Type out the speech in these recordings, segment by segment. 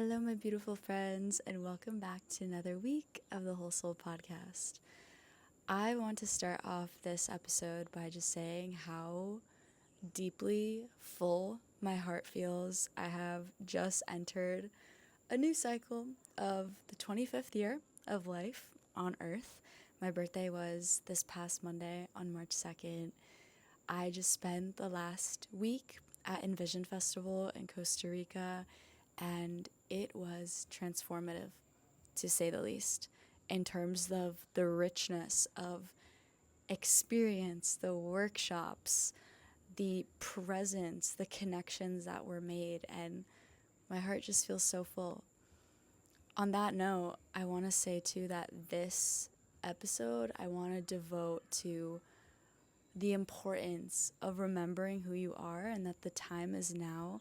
Hello, my beautiful friends, and welcome back to another week of the Whole Soul Podcast. I want to start off this episode by just saying how deeply full my heart feels. I have just entered a new cycle of the 25th year of life on Earth. My birthday was this past Monday on March 2nd. I just spent the last week at Envision Festival in Costa Rica, and it was transformative, to say the least, in terms of the richness of experience, the workshops, the presence, the connections that were made, and my heart just feels so full. On that note, I want to say too that this episode I want to devote to the importance of remembering who you are and that the time is now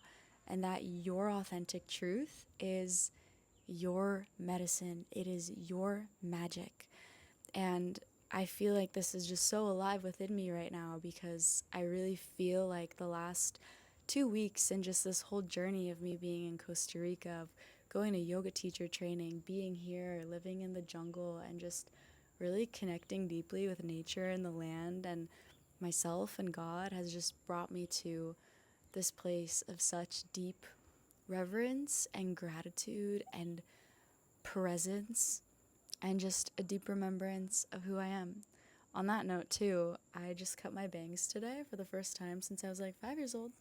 and that your authentic truth is your medicine. It is your magic. And I feel like this is just so alive within me right now because I really feel like the last 2 weeks and just this whole journey of me being in Costa Rica, of going to yoga teacher training, being here, living in the jungle, and just really connecting deeply with nature and the land and myself and God has just brought me to this place of such deep reverence and gratitude and presence and just a deep remembrance of who I am. On that note, too, I just cut my bangs today for the first time since I was like 5 years old.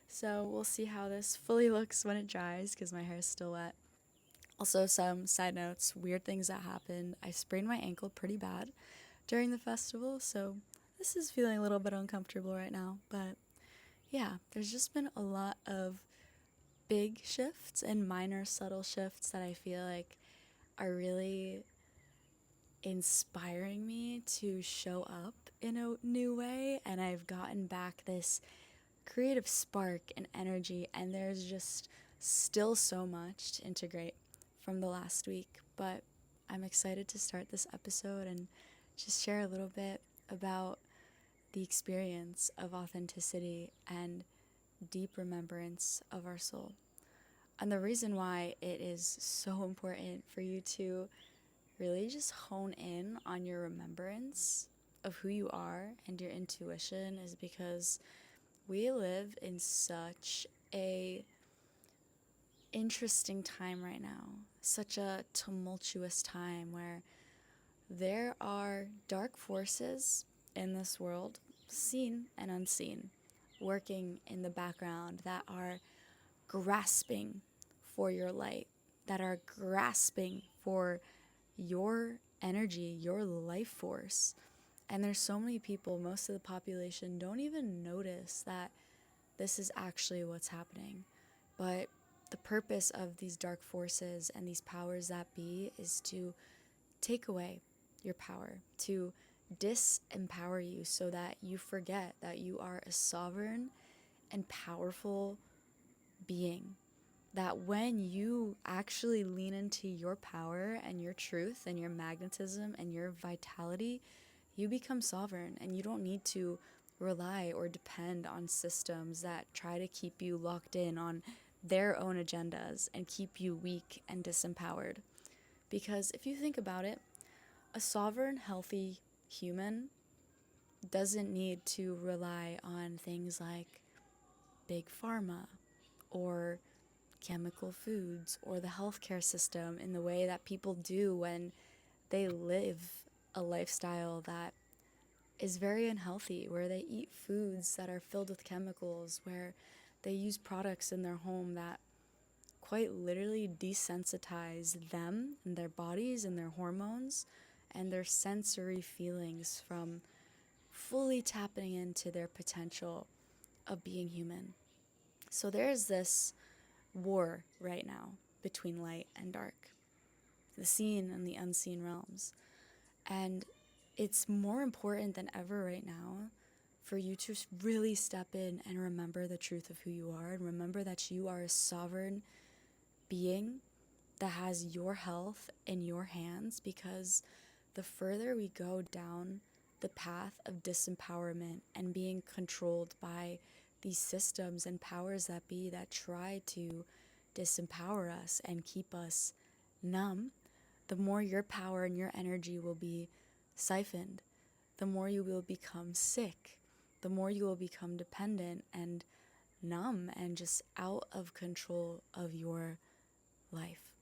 So we'll see how this fully looks when it dries because my hair is still wet. Also, some side notes, weird things that happened. I sprained my ankle pretty bad during the festival, so this is feeling a little bit uncomfortable right now. But yeah, there's just been a lot of big shifts and minor subtle shifts that I feel like are really inspiring me to show up in a new way, and I've gotten back this creative spark and energy, and there's just still so much to integrate from the last week, but I'm excited to start this episode and just share a little bit about the experience of authenticity and deep remembrance of our soul. And the reason why it is so important for you to really just hone in on your remembrance of who you are and your intuition is because we live in such a interesting time right now, such a tumultuous time where there are dark forces in this world, seen and unseen, working in the background that are grasping for your light, that are grasping for your energy, your life force. And there's so many people, most of the population don't even notice that this is actually what's happening. But the purpose of these dark forces and these powers that be is to take away your power, to disempower you so that you forget that you are a sovereign and powerful being. That when you actually lean into your power and your truth and your magnetism and your vitality, you become sovereign and you don't need to rely or depend on systems that try to keep you locked in on their own agendas and keep you weak and disempowered. Because if you think about it, a sovereign, healthy human doesn't need to rely on things like big pharma or chemical foods or the healthcare system in the way that people do when they live a lifestyle that is very unhealthy, where they eat foods that are filled with chemicals, where they use products in their home that quite literally desensitize them and their bodies and their hormones and their sensory feelings from fully tapping into their potential of being human. So there's this war right now between light and dark, the seen and the unseen realms. And it's more important than ever right now for you to really step in and remember the truth of who you are and remember that you are a sovereign being that has your health in your hands, because the further we go down the path of disempowerment and being controlled by these systems and powers that be that try to disempower us and keep us numb, the more your power and your energy will be siphoned, the more you will become sick, the more you will become dependent and numb and just out of control of your life.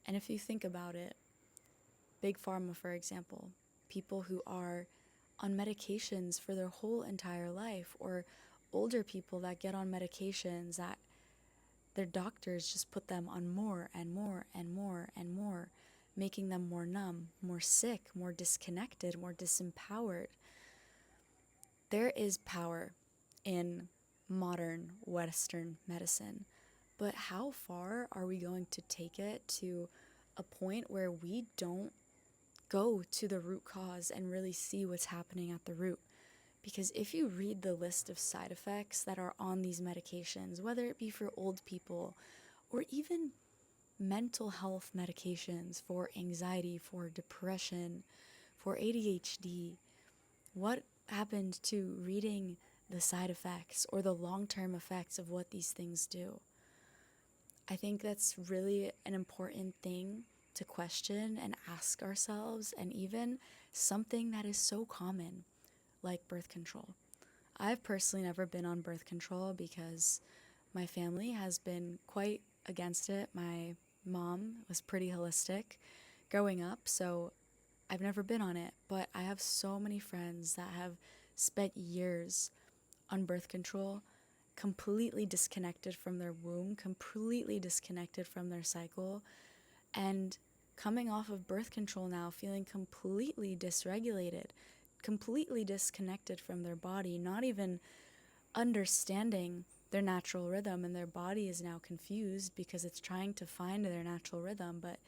And if you think about it, Big Pharma, for example, people who are on medications for their whole entire life, or older people that get on medications that their doctors just put them on more and more and more and more, making them more numb, more sick, more disconnected, more disempowered. There is power in modern Western medicine, but how far are we going to take it to a point where we don't go to the root cause and really see what's happening at the root? Because if you read the list of side effects that are on these medications, whether it be for old people or even mental health medications for anxiety, for depression, for ADHD, what happened to reading the side effects or the long-term effects of what these things do? I think that's really an important thing to question and ask ourselves, and even something that is so common, like birth control. I've personally never been on birth control because my family has been quite against it. My mom was pretty holistic growing up, so I've never been on it. But I have so many friends that have spent years on birth control, completely disconnected from their womb, completely disconnected from their cycle, and coming off of birth control now feeling completely dysregulated, completely disconnected from their body, not even understanding their natural rhythm, and their body is now confused because it's trying to find their natural rhythm. But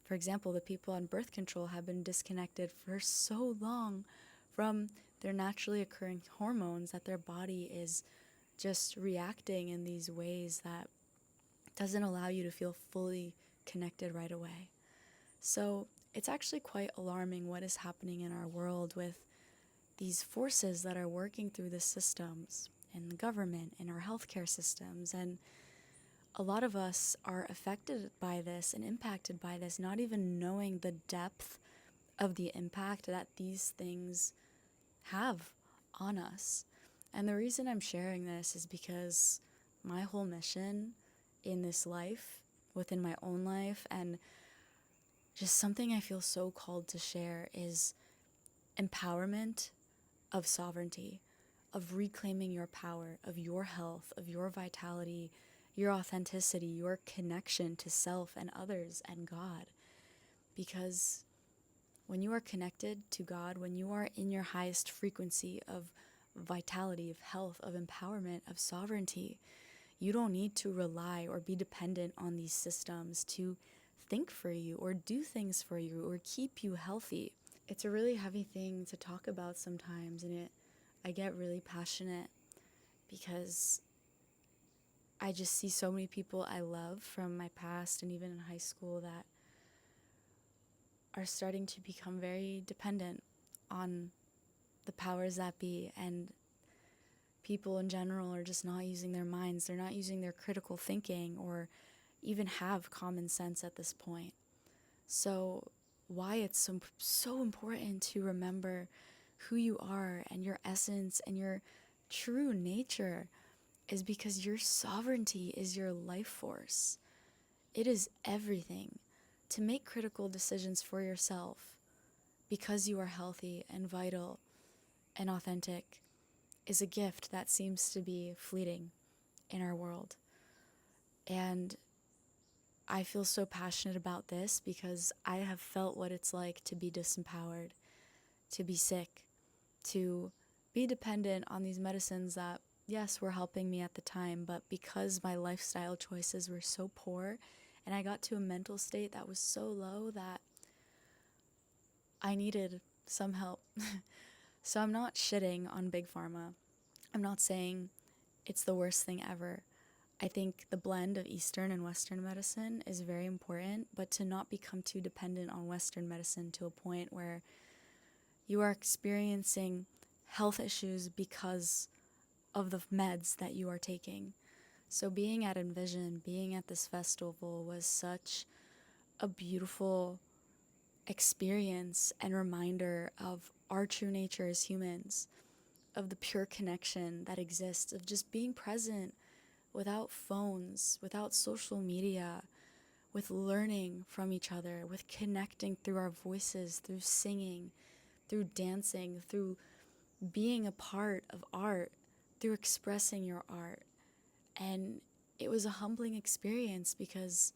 for example, the people on birth control have been disconnected for so long from their naturally occurring hormones that their body is just reacting in these ways that doesn't allow you to feel fully connected right away. So it's actually quite alarming what is happening in our world with these forces that are working through the systems in the government, in our healthcare systems. And a lot of us are affected by this and impacted by this, not even knowing the depth of the impact that these things have on us. And the reason I'm sharing this is because my whole mission in this life, within my own life, and just something I feel so called to share, is empowerment of sovereignty, of reclaiming your power, of your health, of your vitality, your authenticity, your connection to self and others and God. Because when you are connected to God, when you are in your highest frequency of vitality, of health, of empowerment, of sovereignty, you don't need to rely or be dependent on these systems to think for you or do things for you or keep you healthy. It's a really heavy thing to talk about sometimes, and I get really passionate because I just see so many people I love from my past and even in high school that are starting to become very dependent on the powers that be, and people in general are just not using their minds. They're not using their critical thinking or even have common sense at this point. So why it's so important to remember who you are and your essence and your true nature is because your sovereignty is your life force. It is everything. To make critical decisions for yourself because you are healthy and vital and authentic is a gift that seems to be fleeting in our world. And I feel so passionate about this because I have felt what it's like to be disempowered, to be sick, to be dependent on these medicines that, yes, were helping me at the time, but because my lifestyle choices were so poor and I got to a mental state that was so low that I needed some help. So I'm not shitting on Big Pharma. I'm not saying it's the worst thing ever. I think the blend of Eastern and Western medicine is very important, but to not become too dependent on Western medicine to a point where you are experiencing health issues because of the meds that you are taking. So being at Envision, being at this festival was such a beautiful experience and reminder of our true nature as humans, of the pure connection that exists, of just being present without phones, without social media, with learning from each other, with connecting through our voices, through singing, through dancing, through being a part of art, through expressing your art. And it was a humbling experience because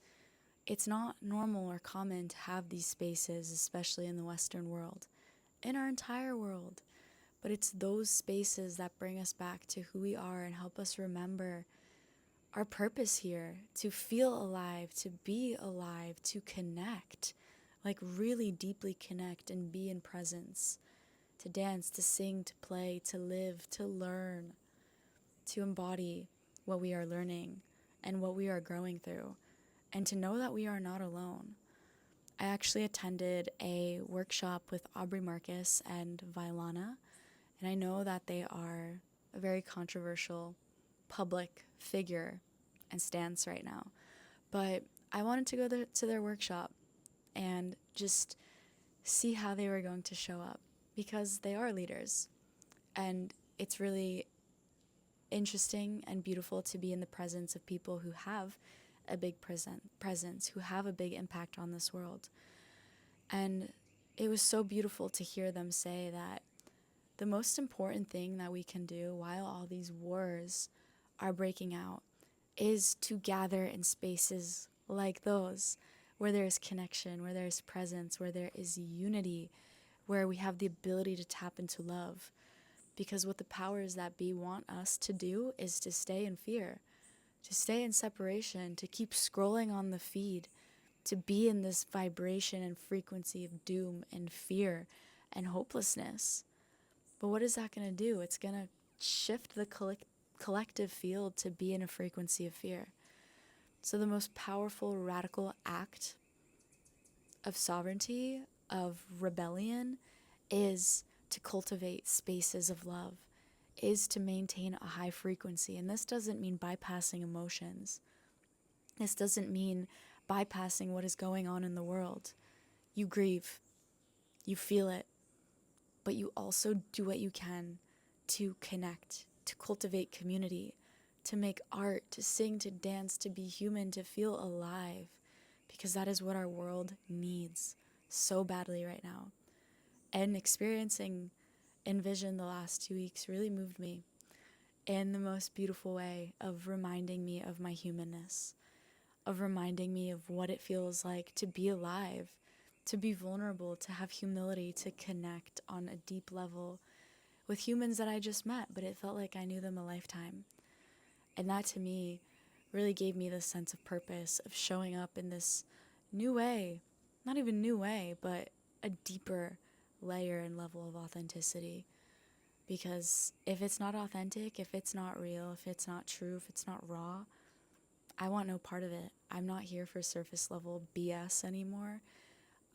it's not normal or common to have these spaces, especially in the Western world, in our entire world. But it's those spaces that bring us back to who we are and help us remember our purpose here, to feel alive, to be alive, to connect, like really deeply connect and be in presence, to dance, to sing, to play, to live, to learn, to embody what we are learning and what we are growing through, and to know that we are not alone. I actually attended a workshop with Aubrey Marcus and Violana, and I know that they are a very controversial public figure and stance right now. But I wanted to go to their workshop and just see how they were going to show up because they are leaders. And it's really interesting and beautiful to be in the presence of people who have a big presence, who have a big impact on this world. And it was so beautiful to hear them say that the most important thing that we can do while all these wars are breaking out is to gather in spaces like those where there is connection, where there is presence, where there is unity, where we have the ability to tap into love. Because what the powers that be want us to do is to stay in fear, to stay in separation, to keep scrolling on the feed, to be in this vibration and frequency of doom and fear and hopelessness. But what is that going to do? It's going to shift the collective field to be in a frequency of fear. So the most powerful, radical act of sovereignty, of rebellion, is to cultivate spaces of love, is to maintain a high frequency. And this doesn't mean bypassing emotions. This doesn't mean bypassing what is going on in the world. You grieve, you feel it, but you also do what you can to connect, to cultivate community, to make art, to sing, to dance, to be human, to feel alive, because that is what our world needs so badly right now. And experiencing Envision the last 2 weeks really moved me in the most beautiful way of reminding me of my humanness, of reminding me of what it feels like to be alive, to be vulnerable, to have humility, to connect on a deep level with humans that I just met, but it felt like I knew them a lifetime. And that to me really gave me this sense of purpose, of showing up in this new way, not even new way, but a deeper layer and level of authenticity. Because if it's not authentic, if it's not real, if it's not true, if it's not raw, I want no part of it. I'm not here for surface level BS anymore.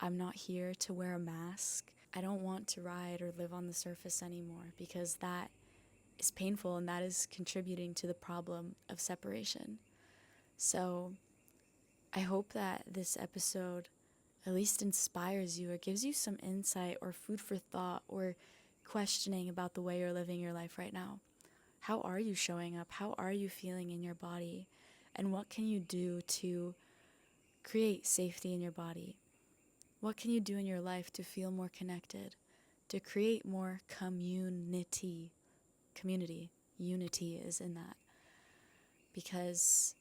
I'm not here to wear a mask. I don't want to ride or live on the surface anymore because that is painful and that is contributing to the problem of separation. So I hope that this episode at least inspires you or gives you some insight or food for thought or questioning about the way you're living your life right now. How are you showing up? How are you feeling in your body? And what can you do to create safety in your body? What can you do in your life to feel more connected, to create more community? Community, unity is in that. Because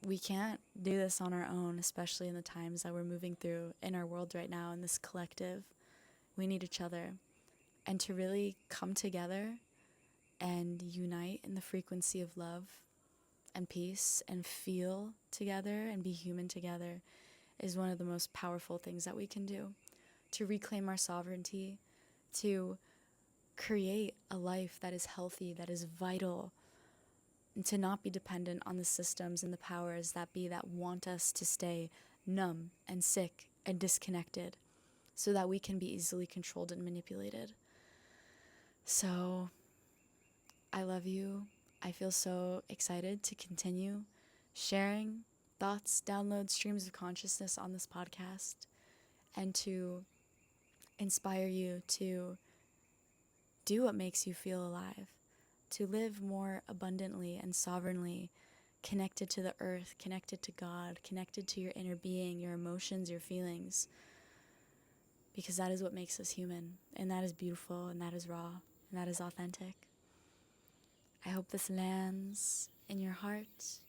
we can't do this on our own, especially in the times that we're moving through in our world right now, in this collective. We need each other. And to really come together and unite in the frequency of love and peace and feel together and be human together is one of the most powerful things that we can do. To reclaim our sovereignty, to create a life that is healthy, that is vital, and to not be dependent on the systems and the powers that be that want us to stay numb and sick and disconnected so that we can be easily controlled and manipulated. So I love you. I feel so excited to continue sharing thoughts, download streams of consciousness on this podcast, and to inspire you to do what makes you feel alive, to live more abundantly and sovereignly, connected to the earth, connected to God, connected to your inner being, your emotions, your feelings, because that is what makes us human, and that is beautiful, and that is raw, and that is authentic. I hope this lands in your heart.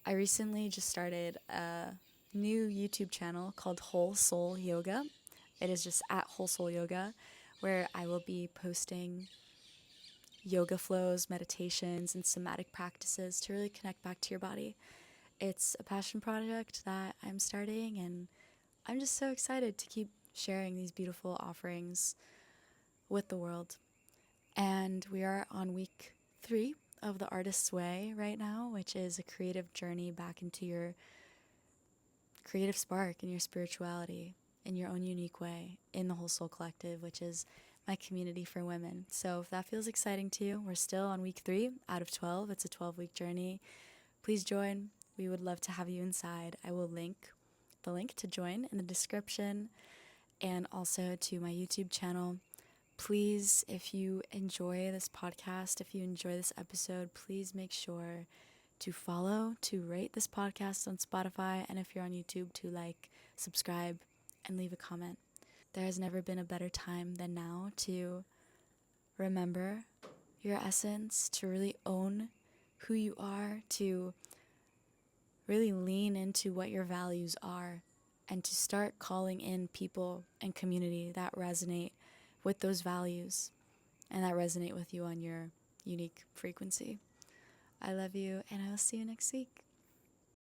I recently just started a new YouTube channel called Whole Soul Yoga. It is just at Whole Soul Yoga, where I will be posting yoga flows, meditations, and somatic practices to really connect back to your body. It's a passion project that I'm starting, and I'm just so excited to keep sharing these beautiful offerings with the world. And we are on week 3 of the Artist's Way right now, which is a creative journey back into your creative spark and your spirituality in your own unique way in the Whole Soul Collective, which is my community for women. So if that feels exciting to you, we're still on week 3 out of 12. It's a 12-week journey. Please join. We would love to have you inside. I will link the link to join in the description, and also to my YouTube channel. Please, if you enjoy this podcast, if you enjoy this episode, please make sure to follow, to rate this podcast on Spotify, and if you're on YouTube, to like, subscribe, and leave a comment. There has never been a better time than now to remember your essence, to really own who you are, to really lean into what your values are, and to start calling in people and community that resonate with those values and that resonate with you on your unique frequency. I love you, and I will see you next week.